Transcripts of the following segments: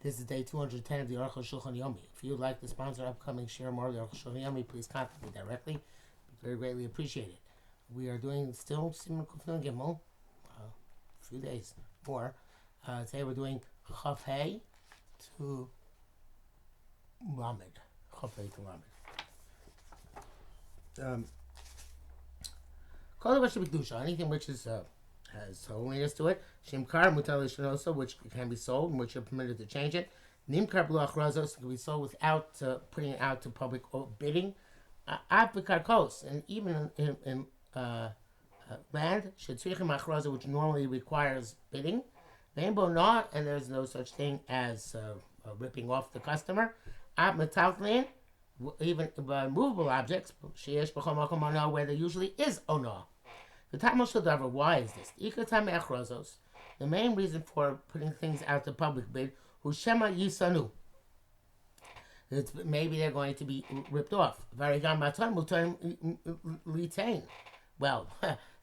This is day 210 of the Arukh HaShulchan OC. If you would like to sponsor upcoming share more of the Arukh HaShulchan OC, please contact me directly. Very greatly appreciated. We are doing still Siman Kufnun Gimel, a few days more. Today we're doing Chafei to Lamed. Chafei to Lamed. Kol Davar Shebekdusha, anything which is has holiness to it. Shimkar Mutar L'Shanosa, which can be sold and which you're permitted to change it. Nimkar B'lo Achrazos, can be sold without putting it out to public bidding. Av B'karkos, and even in land, Shetzrichim Achraza, which normally requires bidding. Rainbow not, and there's no such thing as ripping off the customer. Av Metaltlin, even by movable objects, Sheyesh B'chol Makom Ono, where there usually is Ono. The Tamal Shadavar, why is this? The main reason for putting things out to public bid, Hushema Yisanu. Maybe they're going to be ripped off. Varigam Matan Mutan Litain. Well,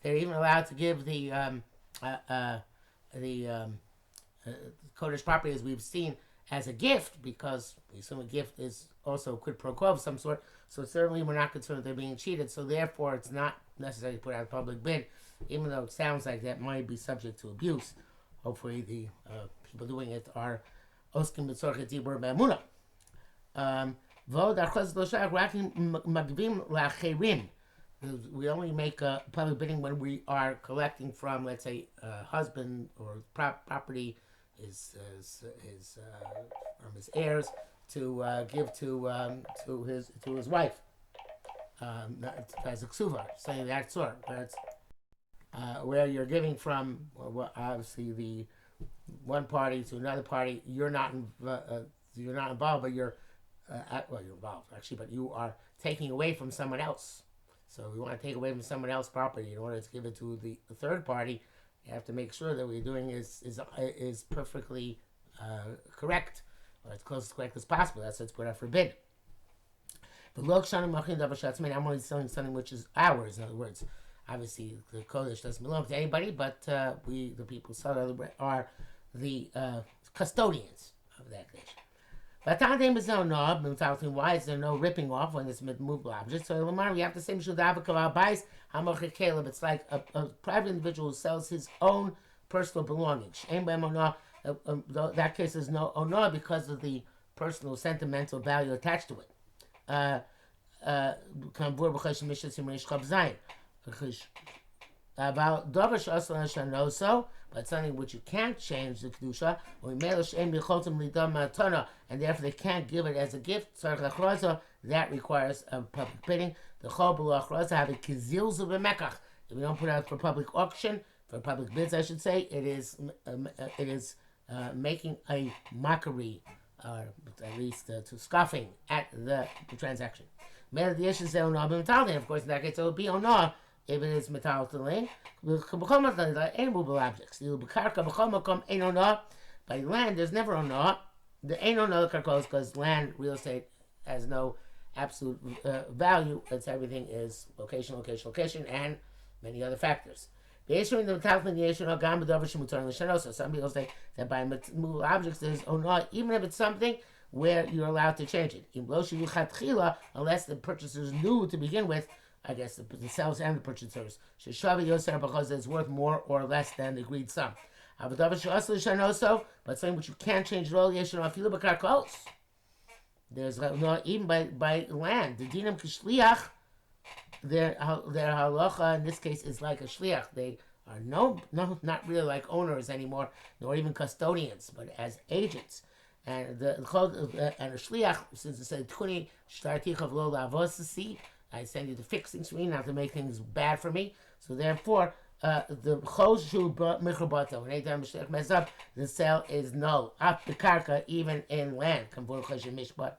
they're even allowed to give the Kodesh property, as we've seen, as a gift, because we assume a gift is also quid pro quo of some sort. So certainly we're not concerned that they're being cheated. So therefore, it's not necessary to put out a public bid, even though it sounds like that might be subject to abuse. Hopefully the people doing it are oskim b'tzorchet dibur be'emunah. We only make a public bidding when we are collecting from, let's say, a husband or property from his heirs to give to his wife as a ksuva, saying that sort. That's where you're giving from, obviously the one party to another party. You're not involved, but you're involved actually, but you are taking away from someone else. So we want to take away from someone else's property in order to give it to the third party. You have to make sure that what you're doing is perfectly correct, or as close to correct as possible. That's what's put out for bid. I'm only selling something which is ours. In other words, obviously the Kodesh doesn't belong to anybody, but we, the people, are the custodians of that Kodesh. Why is there no ripping off when it's movable objects? So we have to say it's like a private individual who sells his own personal belongings. That case is no ono because of the personal sentimental value attached to it. About but something which you can't change the kedusha, and therefore they can't give it as a gift. That requires a public bidding. The chol below achraza have a kizil zubemekach. If we don't put it out for public auction, for public bids, I should say, it is making a mockery, or at least to scoffing at the transaction. Of course, in that case, it will be onah. If it is metal to land, ain't movable objects. By land, there's never ono. There ain't no karkos because land, real estate, has no absolute value. It's everything is location, and many other factors. Some people say that by movable objects there's ono, even if it's something where you're allowed to change it. Unless the purchasers knew to begin with. I guess the sellers and the purchasers. Because it's worth more or less than the agreed sum. But something which you can't change at all, there's no, even by land. The dinam k'shliach, their halacha in this case is like a shliach. They are not really like owners anymore, nor even custodians, but as agents. And a shliach, since it said tuni shtartich of lo lavosasi, I send you to fix things for me, not to make things bad for me. So therefore, the choshu michrobato, when anytime Mashiach messes up, the sale is null. Up the karka, even in land. Kamvur choshu mishpat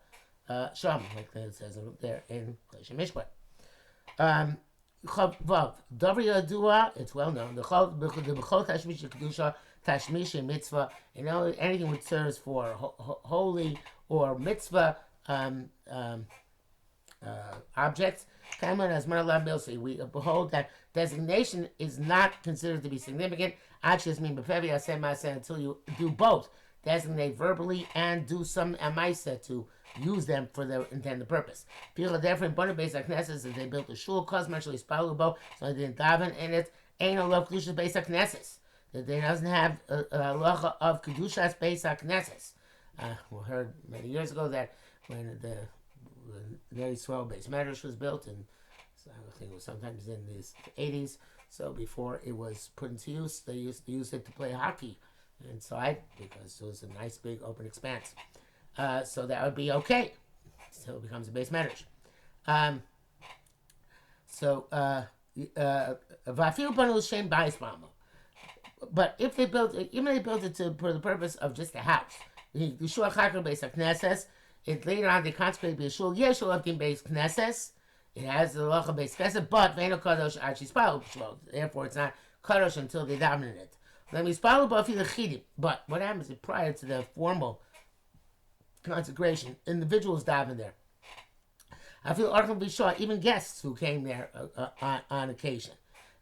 sham, like it says there in choshu mishpat. Vav davar yadua, it's well known. The b'chol tashmish kedusha tashmish mitzvah. Anything which serves for holy or mitzvah. Objects. We behold that designation is not considered to be significant. Until you do both. designate verbally, and do some amaisa to use them for their intended purpose. People are different bunny based on Knesses that they built a shul, cosmetially spalubo, so they didn't daven in it. Ain't no love kedusha based on Knesses. That they doesn't have a halacha of kedushas based on Knesses. We heard many years ago that when the very swell base medrash was built, and I think it was sometimes in the 80s. So before it was put into use, they used to use it to play hockey inside because it was a nice big open expanse. So that would be okay. So it becomes a base medrash. But if they built it, even if they built it for the purpose of just a house, it later on they consecrate the shul. Yes, shul of base knesses. It has the halacha base knesses, but ve'eno kadosh actually spal. Therefore, it's not kadosh until they daven in it. Let me spal but what happens is prior to the formal consecration, individuals daven there. I feel Arukh HaShulchan, even guests who came there on occasion.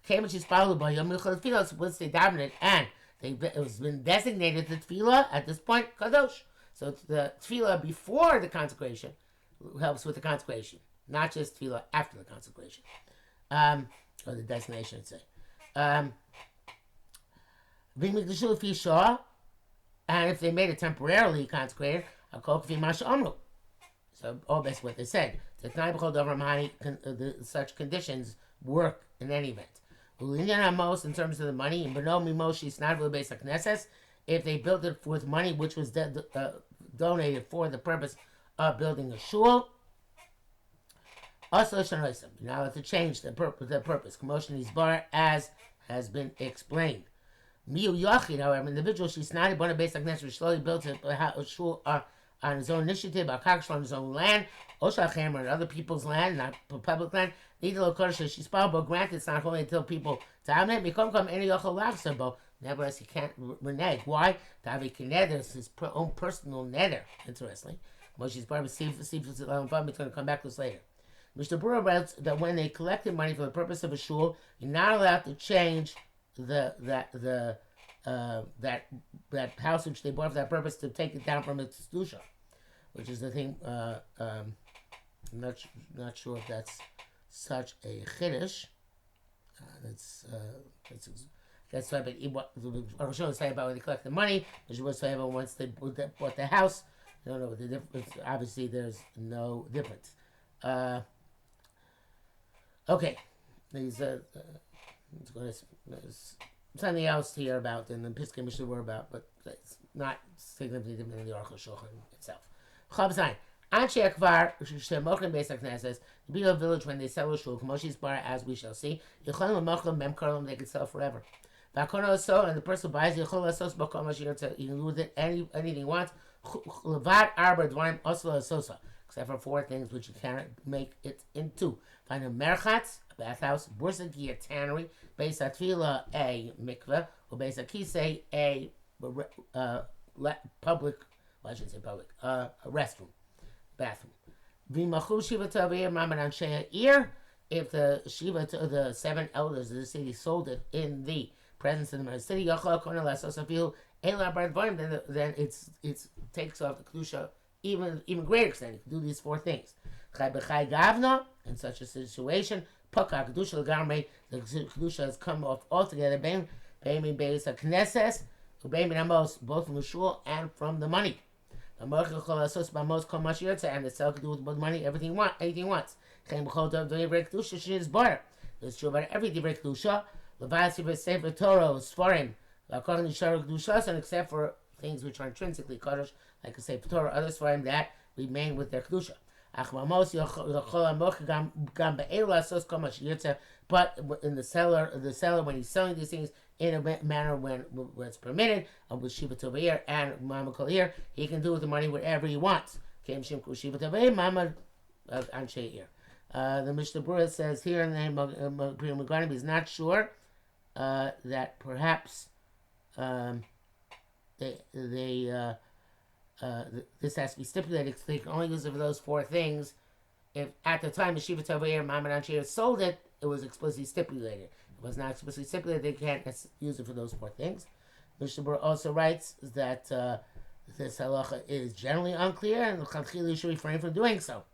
Came and she's followed by Yom Michal Tefillah, once they daven it, and it was been designated the Tefillah at this point, Kadosh. So the Tefillah before the consecration helps with the consecration, not just Tefillah after the consecration. Or the designation, I'd say. And if they made it temporarily consecrated, so, that's what they said. Such conditions work in any event. In terms of the money, if they built it with money which was donated for the purpose of building a shul, also you're not allowed to change the purpose. Commotion is bar, as has been explained. Miu Yachid, however, individual, she's not born based on Knesset, slowly built a shul on his own initiative, on his own land, Oshachem, on other people's land, not public land. Neither she's but granted it's not holy until people dominate. Nevertheless, he can't renege. Why? To have a neder, his own personal neder. Interestingly, Moshe's part of Steve is going to come back to this later. Mr. Burrow writes that when they collected money for the purpose of a shul, you're not allowed to change that house which they bought for that purpose to take it down from its kedusha, which is the thing. I'm not sure if that's such a chiddush. That's why. But what Arukh HaShulchan was saying about when they collect the money, which was saying about once they bought the house. I don't know what the difference. Obviously, there's no difference. Okay, there's something else here about, and the Piskei Mishnah were about, but it's not significantly different than the Arukh HaShulchan itself. Chav Zayin. Anshe Akvar Shemochem Beis HaKnesses, the people of the village when they sell a shul, Kamoshi's bar, as we shall see, Yicholim Mochem Mem Karlim, they can sell forever. Vakono so, and the person who buys Yichol Asos Bokom Ashir, he can do with it anything he wants. Levad Arba Dvarim Oslo Asosa, except for 4 things which you cannot make it into. Find a merchatz, a bathhouse, bursaki, a tannery, Beis HaTfila, a mikveh, or Beis HaKisei, a public, well, I shouldn't say public, a restroom, bathroom. V'machu shiva tovir mamad ansheya ir, if the shiva, the 7 elders of the city sold it in the presence of the city, yachal kornel asosafilu, then it takes off the kedusha even greater extent. You can do these 4 things. In such a situation, the kedusha has come off altogether. Both from the shul and from the money. And the seller can do with money anything he wants. It's true about every divrei kedusha. Sefer Torah, Sfarim, according to Shara Kedushas, and except for things which are intrinsically Kaddish, like I say, Torah, others Sfarim that remain with their Kedusha. But in the seller, when he's selling these things in a manner when it's permitted, with Shiva Tovir and Mama Kolir, he can do with the money whatever he wants. The Mishnah Berurah says here in the name of Meganim, he's not sure that perhaps this has to be stipulated. They can only use it for those 4 things. If at the time the Shiva Tovir Mamad Ansheir sold it, it was explicitly stipulated. It was not explicitly stipulated. They can't use it for those 4 things. Mishnah Berurah also writes that this halacha is generally unclear, and Chachili should refrain from doing so.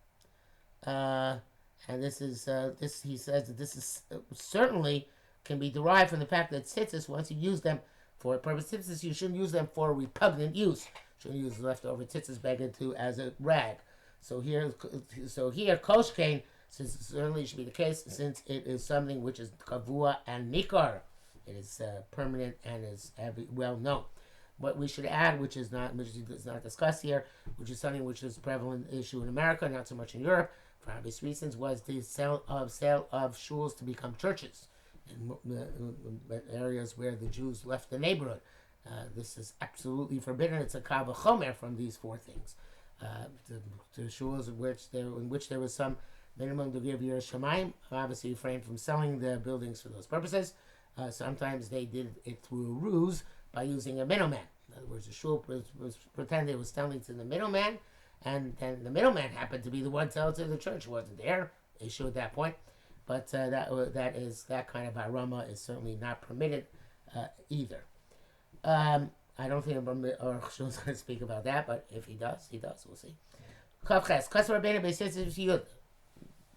And this is this he says that this is certainly can be derived from the fact that tzitzis, once you use them for a purpose, tzitzis you shouldn't use them for repugnant use. You shouldn't use leftover tzitzis beggar to as a rag. So here koshkein certainly should be the case, since it is something which is kavua and nikar. It is permanent and is well known. What we should add, which is not discussed here, which is something which is a prevalent issue in America, not so much in Europe, for obvious reasons, was the sale of shuls to become churches in areas where the Jews left the neighborhood. This is absolutely forbidden. It's a kav chomer from these four things. The shuls in which there was some minimum degree of yiras shamayim, obviously refrained from selling the buildings for those purposes. Sometimes they did it through a ruse by using a middleman. In other words, the shul was pretending it was selling to the middleman, and then the middleman happened to be the one selling to the church. It wasn't their issue at that point. But that kind of arama is certainly not permitted either. I don't think Arukh HaShulchan is going to speak about that, but if he does, we'll see.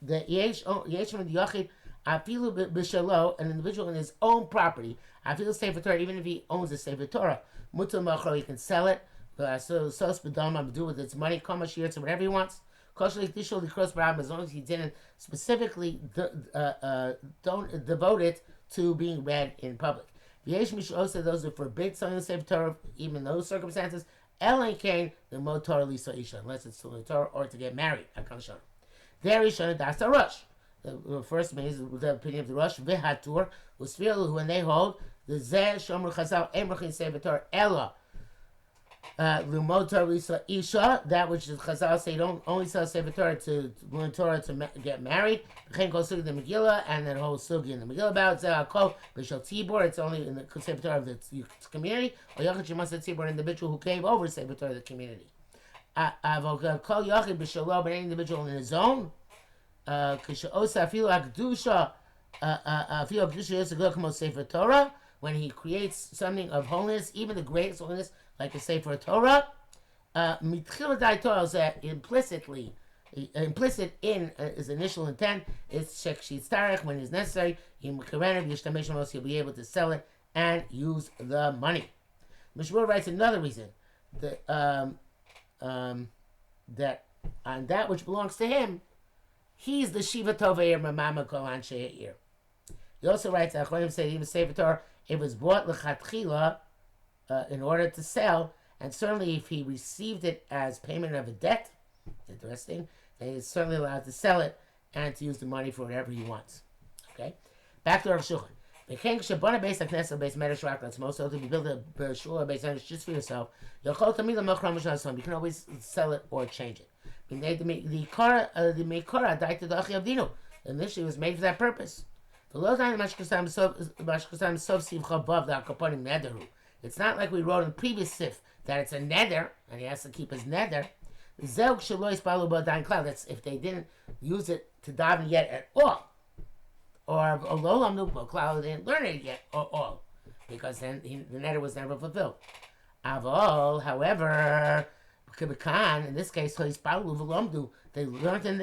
The yesh yachid afilu b'shalo, an individual in his own property, afilu sefer Torah, even if he owns a sefer Torah, mutar machar, he can sell it. So do with its money, kama shirtz, whatever he wants. As long as he didn't specifically don't devote it to being read in public. V'yesh mish also those who forbid selling the sefer Torah, even in those circumstances. Elain kain the mo Torah lisa isha, unless it's to the Torah or to get married. There is shana das rush. The first means the opinion of the Rush v'hatur usfielu, when they hold the zeh shomer chazal emrachin sefer Torah ella. Lumotar Lisa Isha, that which is Chazal say don't only sell Sefer Torah to learn Torah to get married. Became called Sugi the Megillah, and then whole Sugi in the Megillah about Zeh Bishal Tzibor. It's only in the Sefer Torah of the community. Or Yachid Shemas Tzibor, an individual who gave over Sefer Torah to the community. Call Yachid Bishalo, but any individual in his own. Kishaosa Afilu Akdusha, Afilu Akdusha Yosegol Kamo Sefer Torah. When he creates something of holiness, even the greatest holiness, like a Sefer Torah, mitchiladai Torah is that implicit in his initial intent is shek when it's necessary. He'll be able to sell it and use the money. Mishmur writes another reason that that on that which belongs to him, he's the Shiva Tovei Mamama Kolan She'ir. He also writes, Achronim say even Sefer Torah, it was bought lechatchila in order to sell, and certainly if he received it as payment of a debt, interesting, then he's certainly allowed to sell it and to use the money for whatever he wants. Okay, back to Arukh HaShulchan. Most of the build a shul based on just for yourself. You can always sell it or change it. The Mekora died to the Achi Avdinu. Initially, it was made for that purpose. It's not like we wrote in the previous sif that it's a neder and he has to keep his neder. That's if they didn't use it to daven yet at all, or they didn't learn it yet at all, because then the neder was never fulfilled. Avol, however, in this case, they learned and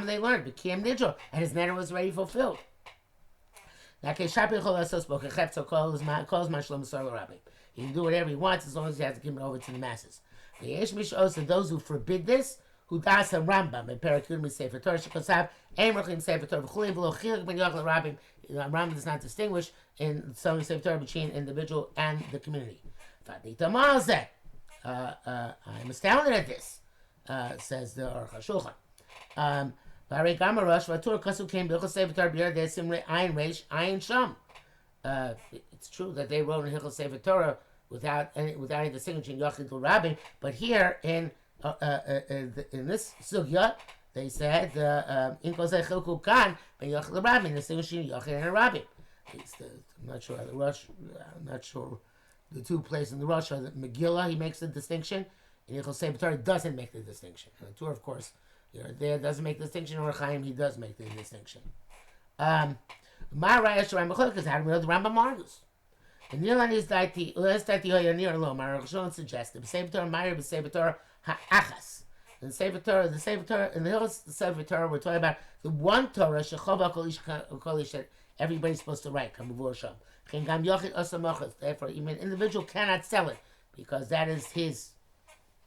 they learned. Became nidro, and his neder was already fulfilled. He can do whatever he wants as long as he has to give it over to the masses. Those who forbid this, who das a Rambam in Parakudim Sefer Torah, Shekasav, Emrachim Sefer Torah, Rambam does not distinguish in selling Sefer Torah between individual and the community. I'm astounded at this, says the Arukh HaShulchan. It's true that they wrote in Hilchos Sefer Torah without any distinction in Yachid and Rabbi, but here in this sugya they said in Kosei Chilku Kan ben Yachid and Rabbi, distinguishing Yachid and Rabbi. I'm not sure how I'm not sure the two places in the Rosh are the Megillah. He makes the distinction. In Hilchos Sefer Torah doesn't make the distinction. And the Torah, of course, there doesn't make the distinction. Or Chaim, he does make the distinction. My Raya Sharam B'Chol, because how do we know the Rambam argues? And Nilan is daiti, let's daiti hoya near low. Arukh HaShulchan suggested. B'Sefer Torah, Meir B'Sefer Torah ha'achas. And Sefer Torah, in the hills, the Sefer Torah, we're talking about the one Torah, shechova kol ish that everybody's supposed to write. Therefore, even an individual cannot sell it because that is his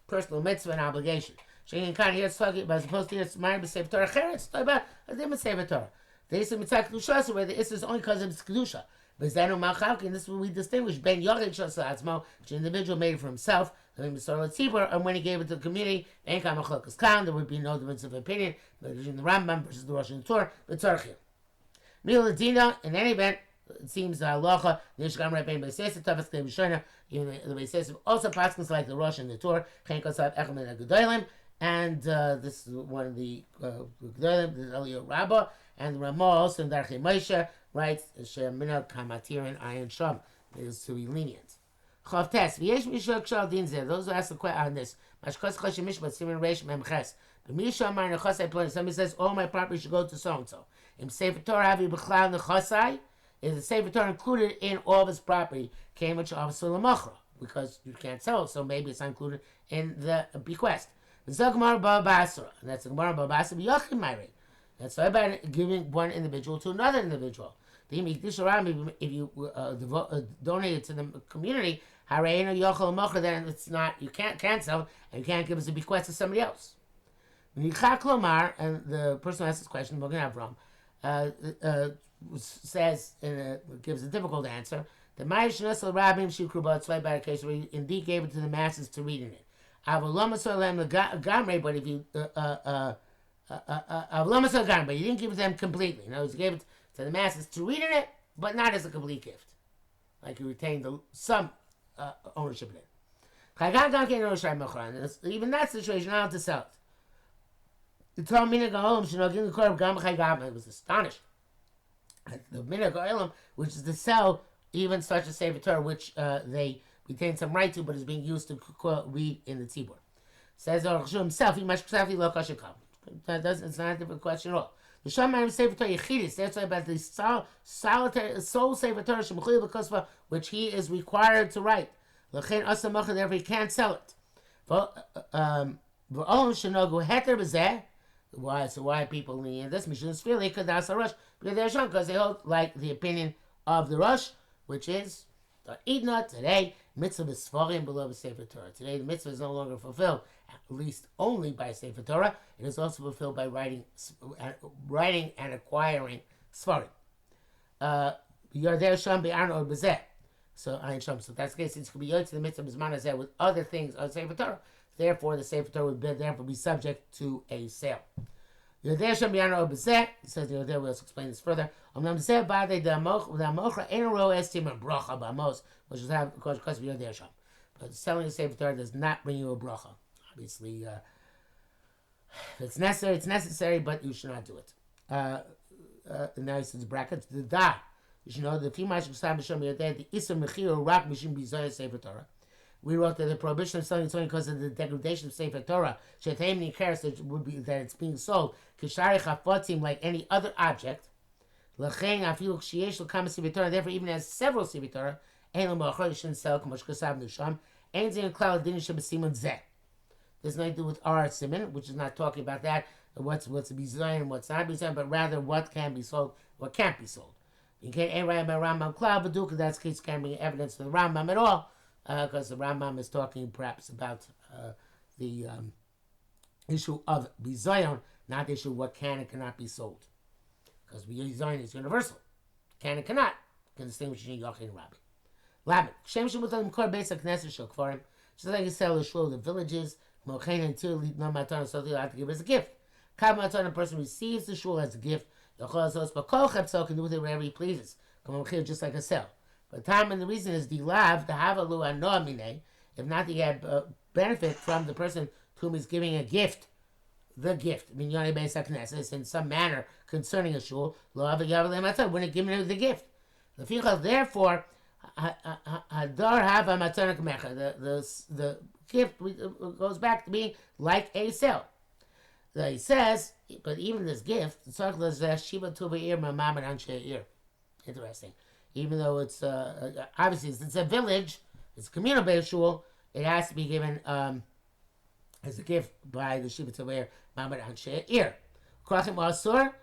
personal mitzvah and obligation. Here it's talking about, as opposed to here, it's Meir B'Sefer Torah Cheretz, it's talking about a different Sefer Torah. The Issa Mitzvah Kedusha, where the Issa is only because of its Kedusha. And this is what we distinguish. Ben Yochid Shasa Atzmo, which an individual made it for himself, and when he gave it to the community, there would be no difference of opinion between the Rambam versus the Rosh and the Torah, but Tzarchim. Miladina, in any event, it seems the halacha, the Yishgam Rabbein Beisesa, Tavas Kei B'Shoina, even the Beisesa also paskins like the Rosh and the Torah, Chen Kosav Echem and Agudolim, and this is one of the Agudolim, the Eliyah Rabbah, and the Ramah also in Darchei Moshe writes, Shemina Kamatir and Ayin Sham, is to be lenient. Chav Tes, V'yesh Mishak Shal Din Zeh, those who ask the question on this, Mashkos Choshe Mishpat, Simen Reish Mem Ches, B'misha Amar Nechosai Plan, somebody says, all my property should go to so-and-so. Im Sefer Torah Avi B'chlal Nechosai, is the Sefer Torah included in all of his property, came which obviously Lamachra, because you can't sell it, so maybe it's not included in the bequest. Zagmar Babasra, and that's the Gemara Babasra B'Yachim Mayri. That's why by giving one individual to another individual. If you donate it to the community, then it's not, you can't cancel, and you can't give it as a bequest to somebody else. And the person who asked this question, Mogen Avram, says, gives a difficult answer, that by a case where he indeed gave it to the masses to read in it. But if you but you didn't give it to them completely. In other words, you gave it to the masses to read in it, but not as a complete gift. Like you retained some ownership in it. Even that situation, not to sell it. It was astonished at the Minhag Olam, which is to sell even such a Sefer Torah, which they retain some right to, but is being used to read in the Tzibur. Says Arukh HaShulchan himself, he must it's not a different question at all. The Shammai Sefer Torah Yechidis, that's about the solitary soul Sefer Torah Shemachil B'Kosva, which he is required to write. L'chein Asa Macha, therefore he can't sell it. V'olam Shenogu Heter B'Zeh. Why? So why people in this mission is really Kadas HaRosh? Because they hold like the opinion of the Rosh, which is the Idna today, mitzvah B'Sfarim below Sefer Torah. Today the mitzvah is no longer fulfilled, at least only by Sefer Torah. It is also fulfilled by writing and acquiring Sfarim. Yardei Sham Be'arn or B'Zeh. So Ayin Sham. So that's the case. It could be yod to the mitzvah B'Zman Hazeh with other things on Sefer Torah. Therefore, the Sefer Torah would therefore be subject to a sale. Yardei Sham Be'arn or B'Zeh. It says Yardei. We'll explain this further. Amnam Zeh Ba'adei Da'amocha Ein Ro Estim and Bracha Ba'amos, which is of course because of Yardei Sham. But selling a Sefer Torah does not bring you a bracha. Obviously, if it's necessary, it's necessary, but you should not do it. Now he says brackets, the da. You should know the Fimash B'Sam B'Shem Yodeh, the Issa Mechir Rak Mishim B'Zoyah Sefer Torah. We wrote that the prohibition of selling is only because of the degradation of Sefer Torah. Shetem Nikaris, that would be that it's being sold. Kishari Chafotzim, like any other object. L'chein Afilu K'Shiesh L'Kama Sefer Torah, therefore even as several Sefer Torah, Ein L'Moachor, you shouldn't sell K'mosh Kasav Nusham. Ein Zin Klal Din Sheb Simon Zeh. There's nothing to do with our simon, which is not talking about that, what's to be designed and what's not be designed, but rather what can be sold, what can't be sold. You can't write about Rambam Klal, but Duke, that's case can't bring evidence to the Rambam at all, because the Rambam is talking perhaps about the issue of bizayon, not the issue of what can and cannot be sold. Because bizayon is universal. Can and cannot. You can distinguish between Yochid and Rabbi. Lamed. Shem Shemutam Kor Beis HaKnesset Shel Kfarim. Just like you sell the shul, the villages, Mochain until no matan, so they have to give as a gift. Kav matan, a person receives the shul as a gift. Yochol Azos Bakol Chepso can do with it whatever he pleases. Just like a sell. But the time and the reason is the lav, the havalu anoa mine. If not, he had benefit from the person to whom he's giving a gift. The gift, Minyane Beis HaKnesses, in some manner concerning a shul. Lo avayav matan, when it given him the gift. Therefore, Hadar Hava Matana Kamecha. The gift goes back to being like a sale. He says, but even this gift, interesting. even though it's obviously it's a village, it's a communal based shul. It has to be given as a gift by the Shiva Tover Mamad Anshe Ir. Krachim Asur,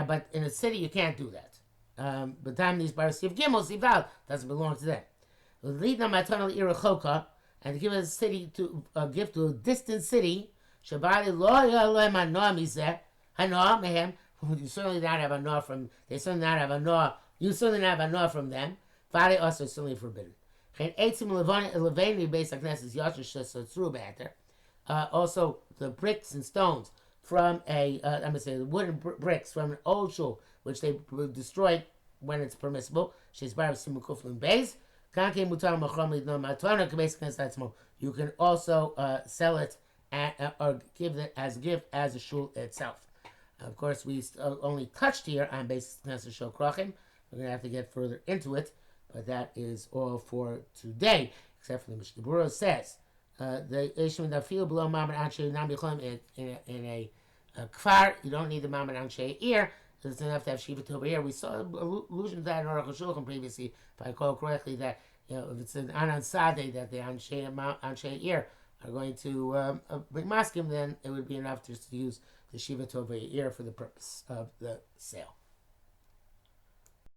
but in a city you can't do that. But time these bar Siv Gimel Sival doesn't belong to them. Lead them maternal Irachoka and to give a city to a gift to a distant city. Shabali lo yalem anoah mizeh hanoah mehem. You certainly not have a noah from. They certainly not have a noah. You certainly not have a noah from them. Vade also certainly forbidden. Also, the bricks and stones from I'm gonna say the wooden bricks from an old shul, which they destroyed when it's permissible. She's bar simukuflin base. You can also sell it or give it as a gift as a shul itself. Of course, we only touched here on basis Knesset Shul Krachim. We're gonna have to get further into it. But that is all for today, except for the Mishnah Berurah says the Ishmael that feel below Mamad Anshe Nam Yichlam in a kfar. You don't need the Mamad Anshe ear. It's enough to have Shiva Tova here. We saw allusion to that in Arukh HaShulchan previously, if I recall correctly, that if it's an Anan Sadeh that the Anshe ear are going to bring maskim, then it would be enough just to use the Shiva Tova ear for the purpose of the sale.